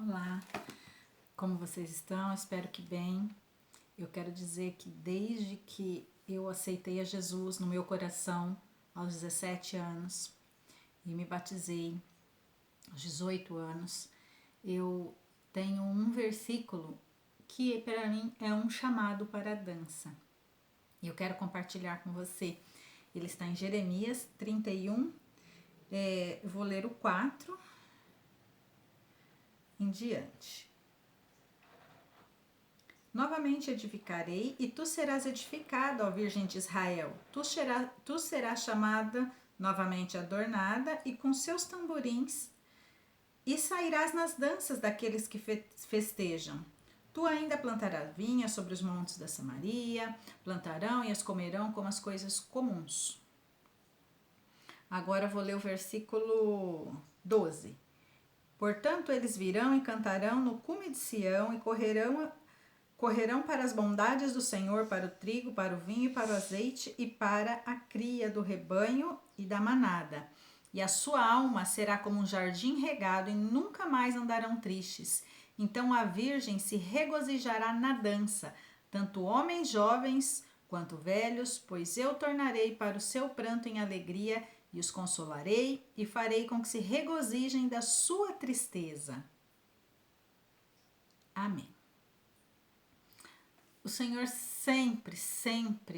Olá, como vocês estão? Espero que bem. Eu quero dizer que desde que eu aceitei a Jesus no meu coração aos 17 anos e me batizei aos 18 anos, eu tenho um versículo que para mim é um chamado para a dança. E eu quero compartilhar com você. Ele está em Jeremias 31, eu vou ler o 4 em diante. Novamente edificarei, e tu serás edificada, ó Virgem de Israel. Tu serás chamada novamente adornada, e com seus tamborins, e sairás nas danças daqueles que festejam. Tu ainda plantarás vinhas sobre os montes da Samaria, plantarão e as comerão como as coisas comuns. Agora vou ler o versículo 12. Portanto, eles virão e cantarão no cume de Sião e correrão para as bondades do Senhor, para o trigo, para o vinho e para o azeite e para a cria do rebanho e da manada. E a sua alma será como um jardim regado e nunca mais andarão tristes. Então a virgem se regozijará na dança, tanto homens jovens quanto velhos, pois eu tornarei para o seu pranto em alegria e os consolarei e farei com que se regozijem da sua tristeza. Amém. O Senhor sempre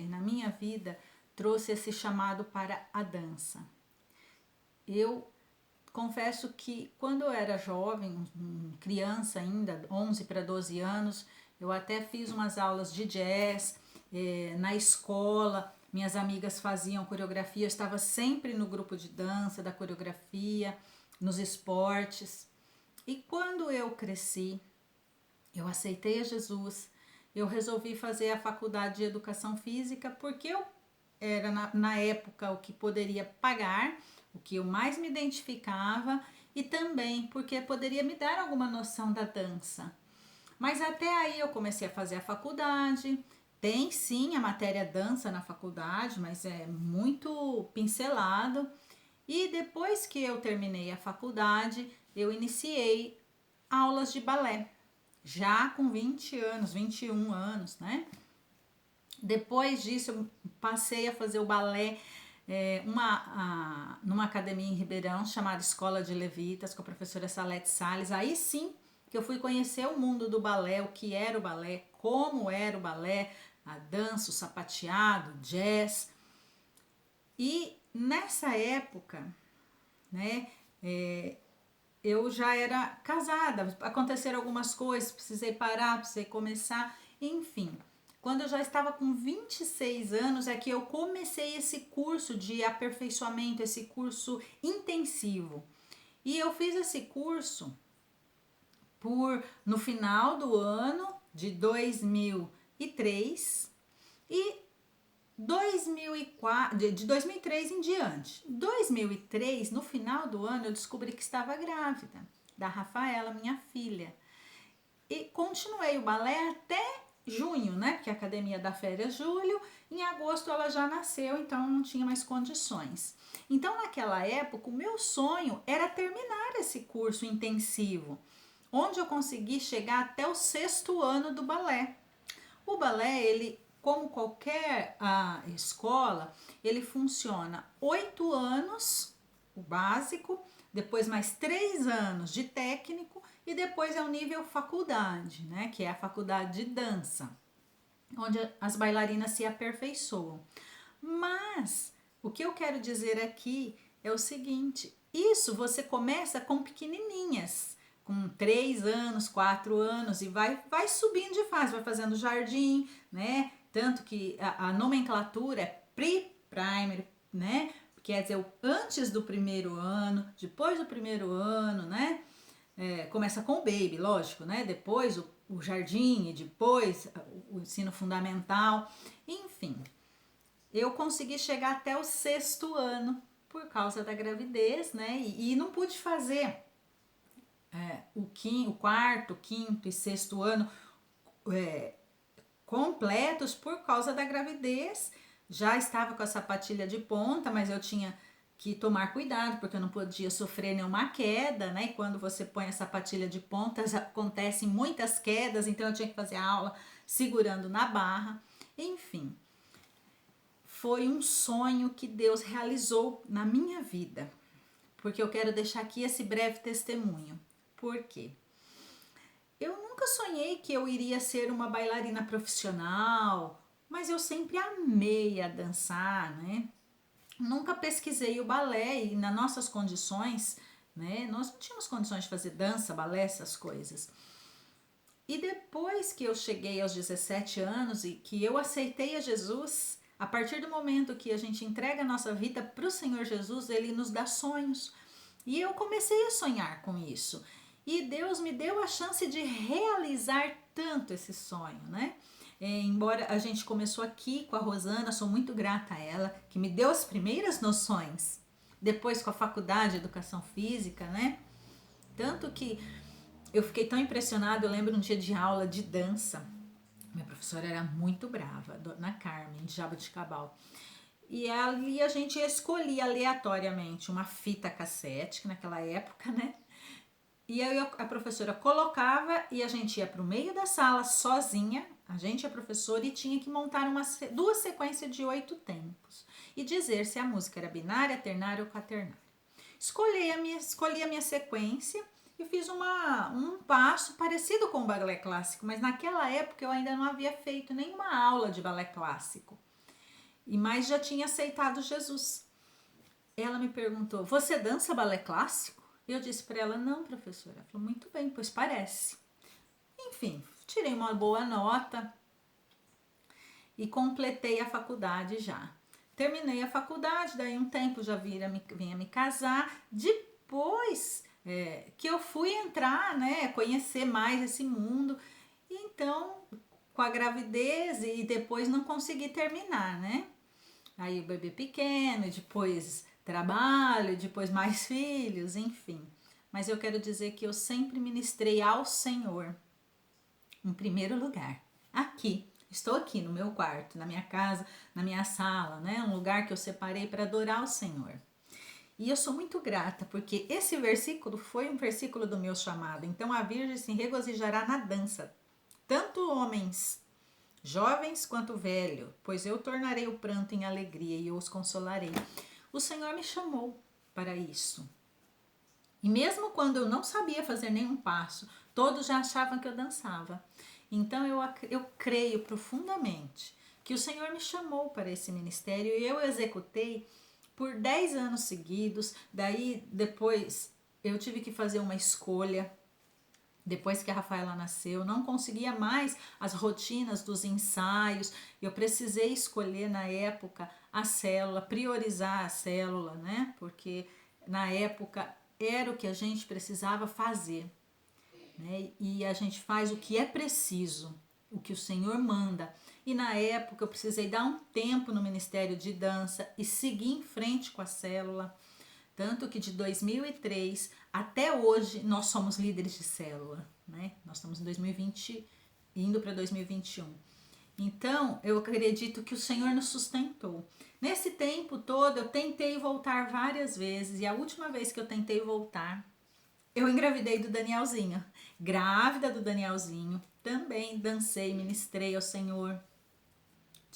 na minha vida trouxe esse chamado para a dança. Eu confesso que quando eu era jovem, criança ainda, 11 para 12 anos, eu até fiz umas aulas de jazz na escola. Minhas amigas faziam coreografia, eu estava sempre no grupo de dança, da coreografia, nos esportes. E quando eu cresci, eu aceitei a Jesus, eu resolvi fazer a faculdade de educação física porque eu era na época o que poderia pagar, o que eu mais me identificava e também porque poderia me dar alguma noção da dança. Mas até aí eu comecei a fazer a faculdade. Tem sim a matéria dança na faculdade, mas é muito pincelado. E depois que eu terminei a faculdade, eu iniciei aulas de balé, já com 20 anos, 21 anos, né? Depois disso, eu passei a fazer o balé numa academia em Ribeirão, chamada Escola de Levitas, com a professora Salete Salles. Aí sim que eu fui conhecer o mundo do balé, o que era o balé, como era o balé, a dança, o sapateado, o jazz. E nessa época, né, eu já era casada, aconteceram algumas coisas, precisei parar, precisei começar, enfim. Quando eu já estava com 26 anos é que eu comecei esse curso de aperfeiçoamento, esse curso intensivo. E eu fiz esse curso no final do ano de 2003 e 2004, de 2003 em diante. 2003, no final do ano, eu descobri que estava grávida da Rafaela, minha filha. E continuei o balé até junho, né? Porque a academia dá férias julho. Em agosto ela já nasceu, então não tinha mais condições. Então, naquela época, o meu sonho era terminar esse curso intensivo, onde eu consegui chegar até o 6º ano do balé. O balé, ele, como qualquer escola, ele funciona 8 anos, o básico, depois mais 3 anos de técnico e depois é o nível faculdade, né, que é a faculdade de dança, onde as bailarinas se aperfeiçoam. Mas o que eu quero dizer aqui é o seguinte: isso você começa com pequenininhas, com 3 anos, 4 anos e vai subindo de fase, vai fazendo jardim, né? Tanto que a nomenclatura é pre-primary, né? Quer dizer, antes do primeiro ano, depois do primeiro ano, né? Começa com o baby, lógico, né? Depois o jardim e depois o ensino fundamental, enfim. Eu consegui chegar até o 6º ano por causa da gravidez, né? E não pude fazer o 4º, 5º e 6º ano completos por causa da gravidez. Já estava com a sapatilha de ponta, mas eu tinha que tomar cuidado, porque eu não podia sofrer nenhuma queda, né? E quando você põe a sapatilha de pontas, acontecem muitas quedas, então eu tinha que fazer a aula segurando na barra. Enfim, foi um sonho que Deus realizou na minha vida, porque eu quero deixar aqui esse breve testemunho. Por quê? Eu nunca sonhei que eu iria ser uma bailarina profissional, mas eu sempre amei a dançar, né? Nunca pesquisei o balé e nas nossas condições, né? Nós não tínhamos condições de fazer dança, balé, essas coisas. E depois que eu cheguei aos 17 anos e que eu aceitei a Jesus, a partir do momento que a gente entrega a nossa vida para o Senhor Jesus, Ele nos dá sonhos. E eu comecei a sonhar com isso. E Deus me deu a chance de realizar tanto esse sonho, né? Embora a gente começou aqui com a Rosana, sou muito grata a ela, que me deu as primeiras noções. Depois com a faculdade de Educação Física, né? Tanto que eu fiquei tão impressionada, eu lembro um dia de aula de dança. Minha professora era muito brava, Dona Carmen, de Jaboticabal. E ali a gente escolhia aleatoriamente uma fita cassete, que naquela época, né? E aí a professora colocava e a gente ia para o meio da sala sozinha, a gente a professora, e tinha que montar duas sequências de 8 tempos e dizer se a música era binária, ternária ou quaternária. Escolhi a minha sequência e fiz um passo parecido com o balé clássico, mas naquela época eu ainda não havia feito nenhuma aula de balé clássico, mas já tinha aceitado Jesus. Ela me perguntou: você dança balé clássico? Eu disse para ela: não, professora. Ela falou: muito bem, pois parece. Enfim, tirei uma boa nota e completei a faculdade já. Terminei a faculdade, daí um tempo já vinha me casar. Depois que eu fui entrar, né, conhecer mais esse mundo. Então, com a gravidez e depois não consegui terminar, né? Aí o bebê pequeno, depois trabalho, depois mais filhos, enfim. Mas eu quero dizer que eu sempre ministrei ao Senhor em primeiro lugar. Aqui, estou aqui no meu quarto, na minha casa, na minha sala, né? Um lugar que eu separei para adorar o Senhor. E eu sou muito grata, porque esse versículo foi um versículo do meu chamado. Então a Virgem se regozijará na dança, tanto homens jovens quanto velho, pois eu tornarei o pranto em alegria e eu os consolarei. O Senhor me chamou para isso. E mesmo quando eu não sabia fazer nenhum passo, todos já achavam que eu dançava. Então eu creio profundamente que o Senhor me chamou para esse ministério e eu executei por 10 anos seguidos. Daí depois eu tive que fazer uma escolha. Depois que a Rafaela nasceu, não conseguia mais as rotinas dos ensaios. Eu precisei escolher na época a célula, priorizar a célula, né? Porque na época era o que a gente precisava fazer, né? E a gente faz o que é preciso, o que o Senhor manda. E na época eu precisei dar um tempo no Ministério de Dança e seguir em frente com a célula. Tanto que de 2003 até hoje nós somos líderes de célula, né? Nós estamos em 2020, indo para 2021. Então, eu acredito que o Senhor nos sustentou. Nesse tempo todo, eu tentei voltar várias vezes, e a última vez que eu tentei voltar, eu engravidei do Danielzinho. Grávida do Danielzinho, também dancei, ministrei ao Senhor.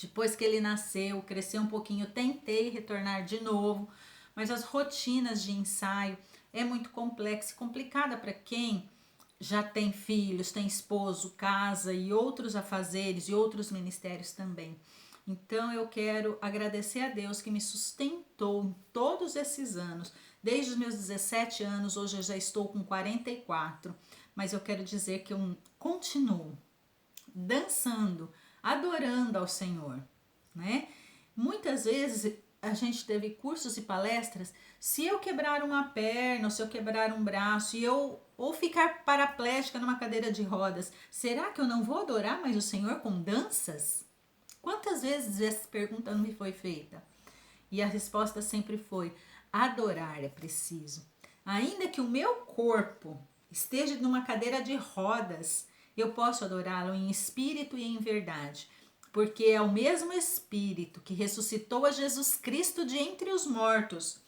Depois que ele nasceu, cresceu um pouquinho, tentei retornar de novo, mas as rotinas de ensaio é muito complexa e complicada para quem já tem filhos, tem esposo, casa e outros afazeres e outros ministérios também. Então eu quero agradecer a Deus que me sustentou em todos esses anos. Desde os meus 17 anos, hoje eu já estou com 44, mas eu quero dizer que eu continuo dançando, adorando ao Senhor, né? Muitas vezes a gente teve cursos e palestras, se eu quebrar uma perna, ou se eu quebrar um braço e eu ou ficar paraplégica numa cadeira de rodas, será que eu não vou adorar mais o Senhor com danças? Quantas vezes essa pergunta não me foi feita? E a resposta sempre foi: adorar é preciso. Ainda que o meu corpo esteja numa cadeira de rodas, eu posso adorá-lo em espírito e em verdade, porque é o mesmo Espírito que ressuscitou a Jesus Cristo de entre os mortos,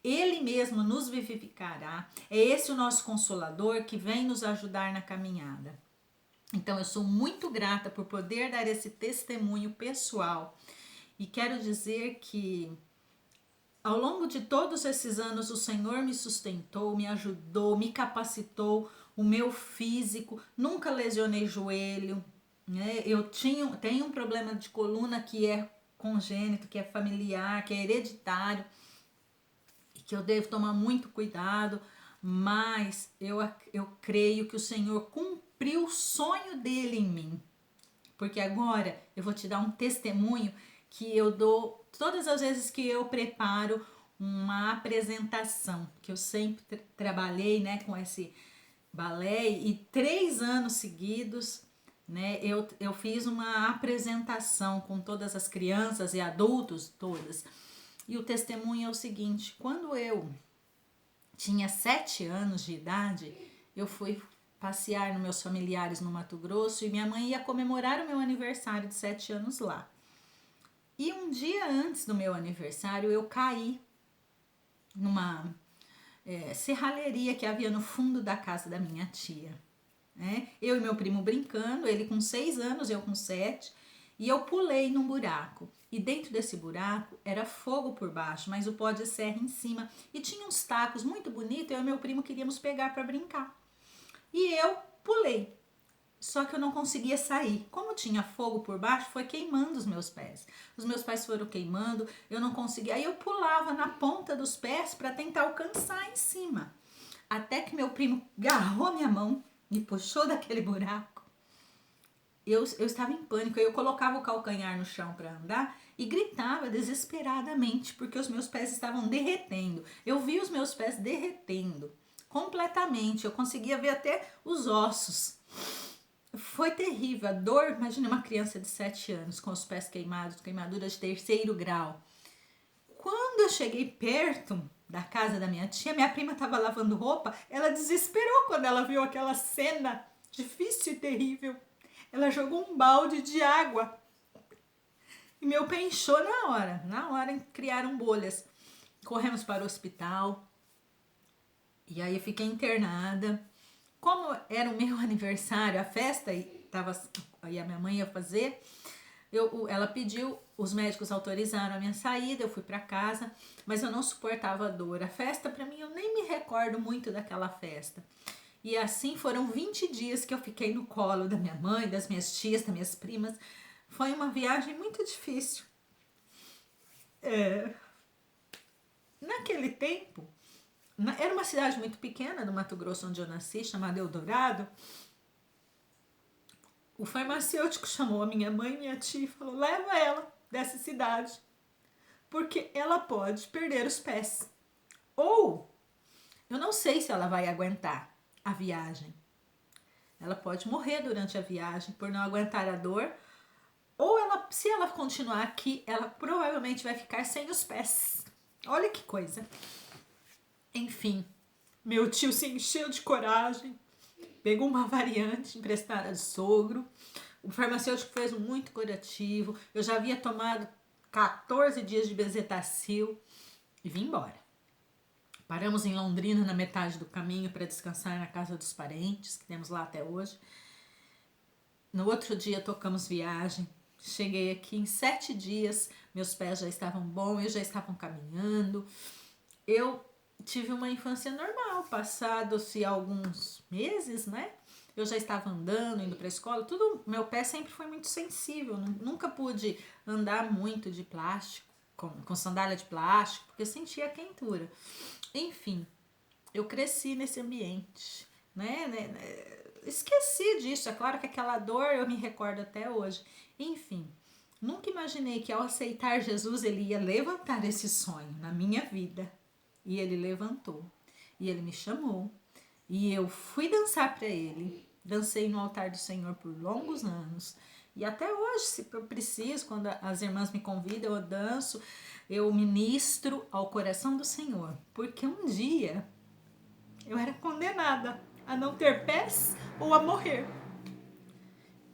Ele mesmo nos vivificará. É esse o nosso Consolador que vem nos ajudar na caminhada. Então eu sou muito grata por poder dar esse testemunho pessoal e quero dizer que ao longo de todos esses anos o Senhor me sustentou, me ajudou, me capacitou, o meu físico, nunca lesionei joelho, né? Tenho um problema de coluna que é congênito, que é familiar, que é hereditário e que eu devo tomar muito cuidado, mas eu creio que o Senhor cumpriu o sonho dele em mim. Porque agora eu vou te dar um testemunho que eu dou todas as vezes que eu preparo uma apresentação, que eu sempre trabalhei, né, com esse balé e 3 anos seguidos, né, eu fiz uma apresentação com todas as crianças e adultos todas. E o testemunho é o seguinte: quando eu tinha 7 anos de idade, eu fui passear nos meus familiares no Mato Grosso e minha mãe ia comemorar o meu aniversário de 7 anos lá. E um dia antes do meu aniversário eu caí numa serralheria que havia no fundo da casa da minha tia. Né? Eu e meu primo brincando, ele com 6 anos, eu com 7, e eu pulei num buraco. E dentro desse buraco era fogo por baixo, mas o pó de serra em cima. E tinha uns tacos muito bonitos, eu e meu primo queríamos pegar para brincar. E eu pulei. Só que eu não conseguia sair. Como tinha fogo por baixo, foi queimando os meus pés. Os meus pés foram queimando, eu não conseguia. Aí eu pulava na ponta dos pés para tentar alcançar em cima. Até que meu primo agarrou minha mão, me puxou daquele buraco. Eu estava em pânico. Eu colocava o calcanhar no chão para andar e gritava desesperadamente porque os meus pés estavam derretendo. Eu vi os meus pés derretendo completamente. Eu conseguia ver até os ossos. Foi terrível, a dor. Imagina uma criança de 7 anos com os pés queimados, queimadura de 3º grau. Quando eu cheguei perto da casa da minha tia, minha prima estava lavando roupa, ela desesperou quando ela viu aquela cena difícil e terrível. Ela jogou um balde de água e meu pé inchou na hora criaram bolhas. Corremos para o hospital e aí eu fiquei internada. Como era o meu aniversário, a festa e a minha mãe ia fazer, ela pediu, os médicos autorizaram a minha saída, eu fui para casa, mas eu não suportava a dor. A festa, para mim, eu nem me recordo muito daquela festa. E assim foram 20 dias que eu fiquei no colo da minha mãe, das minhas tias, das minhas primas. Foi uma viagem muito difícil. Naquele tempo, era uma cidade muito pequena do Mato Grosso onde eu nasci, chamada Eldorado. O farmacêutico chamou a minha mãe e minha tia e falou: leva ela dessa cidade, porque ela pode perder os pés. Ou, eu não sei se ela vai aguentar a viagem. Ela pode morrer durante a viagem por não aguentar a dor. Ou se ela continuar aqui, ela provavelmente vai ficar sem os pés. Olha que coisa. Enfim, meu tio se encheu de coragem, pegou uma variante emprestada de sogro. O farmacêutico fez um muito curativo. Eu já havia tomado 14 dias de bezetacil e vim embora. Paramos em Londrina na metade do caminho para descansar na casa dos parentes, que temos lá até hoje. No outro dia tocamos viagem. Cheguei aqui em 7 dias, meus pés já estavam bons, eu já estavam caminhando. Eu tive uma infância normal, passados-se alguns meses, né? Eu já estava andando, indo para a escola, tudo. Meu pé sempre foi muito sensível, nunca pude andar muito de plástico, com sandália de plástico, porque eu sentia a quentura. Enfim, eu cresci nesse ambiente, né? Esqueci disso, é claro que aquela dor eu me recordo até hoje. Enfim, nunca imaginei que ao aceitar Jesus ele ia levantar esse sonho na minha vida. E ele levantou, e ele me chamou, e eu fui dançar para ele. Dancei no altar do Senhor por longos anos. E até hoje, se eu preciso, quando as irmãs me convidam, eu danço, eu ministro ao coração do Senhor. Porque um dia eu era condenada a não ter pés ou a morrer.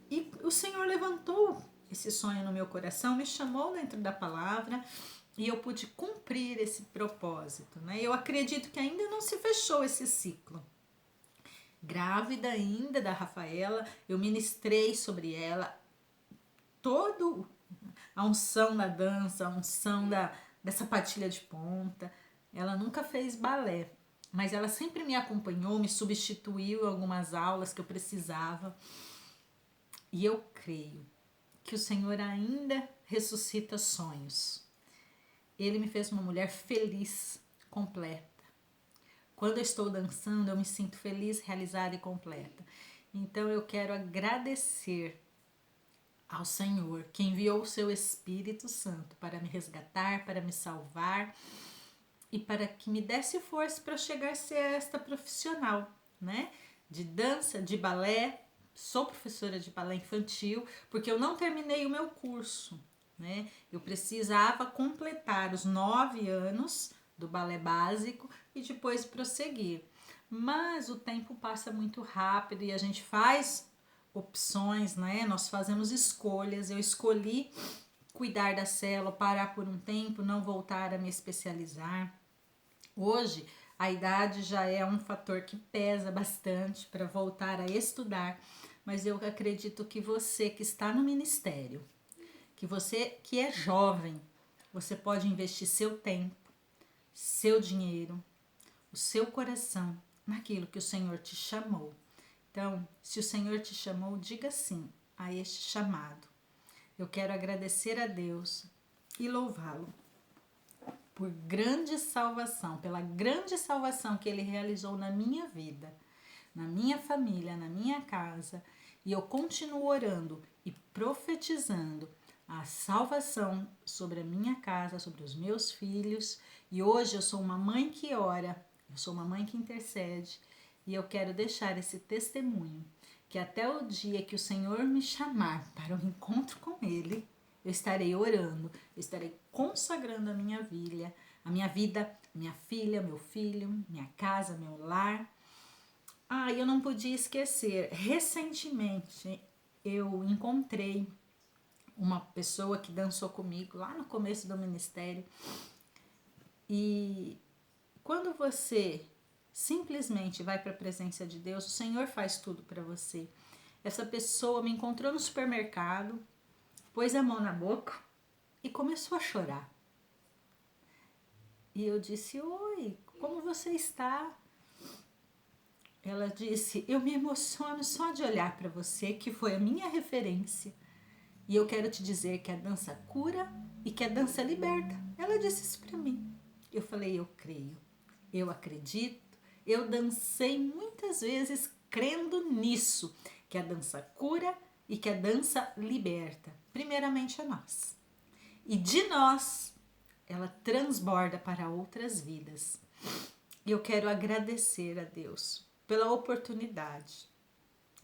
E o Senhor levantou esse sonho no meu coração, me chamou dentro da palavra e eu pude cumprir esse propósito, né? Eu acredito que ainda não se fechou esse ciclo. Grávida ainda da Rafaela, eu ministrei sobre ela todo a unção da dança, a unção da sapatilha de ponta. Ela nunca fez balé, mas ela sempre me acompanhou, me substituiu em algumas aulas que eu precisava. E eu creio que o Senhor ainda ressuscita sonhos. Ele me fez uma mulher feliz, completa. Quando eu estou dançando, eu me sinto feliz, realizada e completa. Então eu quero agradecer ao Senhor, que enviou o seu Espírito Santo para me resgatar, para me salvar e para que me desse força para chegar a ser esta profissional, né? De dança, de balé. Sou professora de balé infantil, porque eu não terminei o meu curso, né? Eu precisava completar os 9 anos do balé básico e depois prosseguir. Mas o tempo passa muito rápido e a gente faz opções, né? Nós fazemos escolhas. Eu escolhi cuidar da célula, parar por um tempo, não voltar a me especializar. Hoje, a idade já é um fator que pesa bastante para voltar a estudar, mas eu acredito que você que está no ministério, que você que é jovem, você pode investir seu tempo, seu dinheiro, o seu coração naquilo que o Senhor te chamou. Então, se o Senhor te chamou, diga sim a este chamado. Eu quero agradecer a Deus e louvá-lo por grande salvação, pela grande salvação que Ele realizou na minha vida, na minha família, na minha casa. E eu continuo orando e profetizando a salvação sobre a minha casa, sobre os meus filhos. E hoje eu sou uma mãe que ora, eu sou uma mãe que intercede. E eu quero deixar esse testemunho, que até o dia que o Senhor me chamar para o encontro com Ele, eu estarei orando, eu estarei consagrando a minha vida, minha filha, meu filho, minha casa, meu lar. Eu não podia esquecer, recentemente eu encontrei uma pessoa que dançou comigo lá no começo do ministério. E quando você simplesmente vai para a presença de Deus, o Senhor faz tudo para você. Essa pessoa me encontrou no supermercado, pôs a mão na boca e começou a chorar. E eu disse: oi, como você está? Ela disse: eu me emociono só de olhar para você, que foi a minha referência. E eu quero te dizer que a dança cura e que a dança liberta. Ela disse isso para mim. Eu falei: eu creio, eu acredito. Eu dancei muitas vezes crendo nisso, que a dança cura e que a dança liberta. Primeiramente a nós. E de nós, ela transborda para outras vidas. E eu quero agradecer a Deus pela oportunidade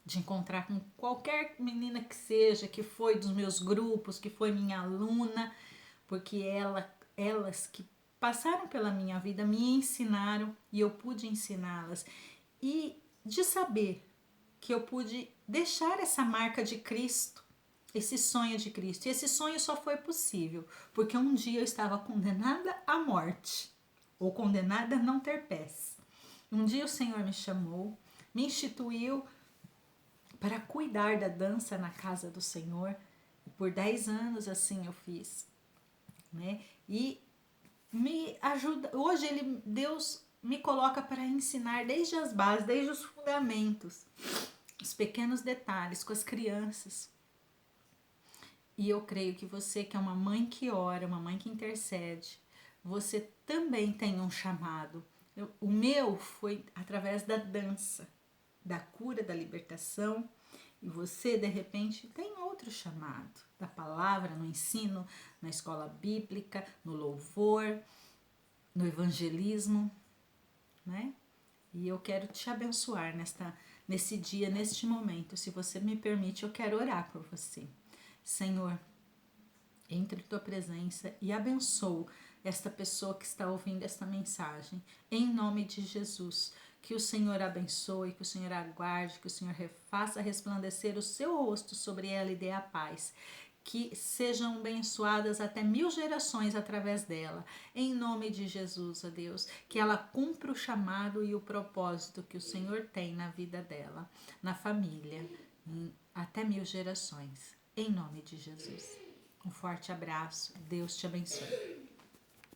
de encontrar com qualquer menina que seja, que foi dos meus grupos, que foi minha aluna, porque elas que passaram pela minha vida me ensinaram e eu pude ensiná-las. E de saber que eu pude deixar essa marca de Cristo, esse sonho de Cristo. E esse sonho só foi possível porque um dia eu estava condenada à morte, ou condenada a não ter pés. Um dia o Senhor me chamou, me instituiu para cuidar da dança na casa do Senhor. E por 10 anos assim eu fiz, né? E me ajuda. Hoje Deus me coloca para ensinar desde as bases, desde os fundamentos, os pequenos detalhes com as crianças. E eu creio que você que é uma mãe que ora, uma mãe que intercede, você também tem um chamado. O meu foi através da dança, da cura, da libertação. E você, de repente, tem outro chamado. Da palavra, no ensino, na escola bíblica, no louvor, no evangelismo, né? E eu quero te abençoar nesse dia, neste momento. Se você me permite, eu quero orar por você. Senhor, entre em tua presença e abençoo esta pessoa que está ouvindo esta mensagem. Em nome de Jesus, que o Senhor abençoe, que o Senhor aguarde, que o Senhor faça resplandecer o seu rosto sobre ela e dê a paz. que sejam abençoadas até 1000 gerações através dela. Em nome de Jesus, ó Deus, que ela cumpra o chamado e o propósito que o Senhor tem na vida dela, na família, até 1000 gerações. Em nome de Jesus. Um forte abraço. Deus te abençoe.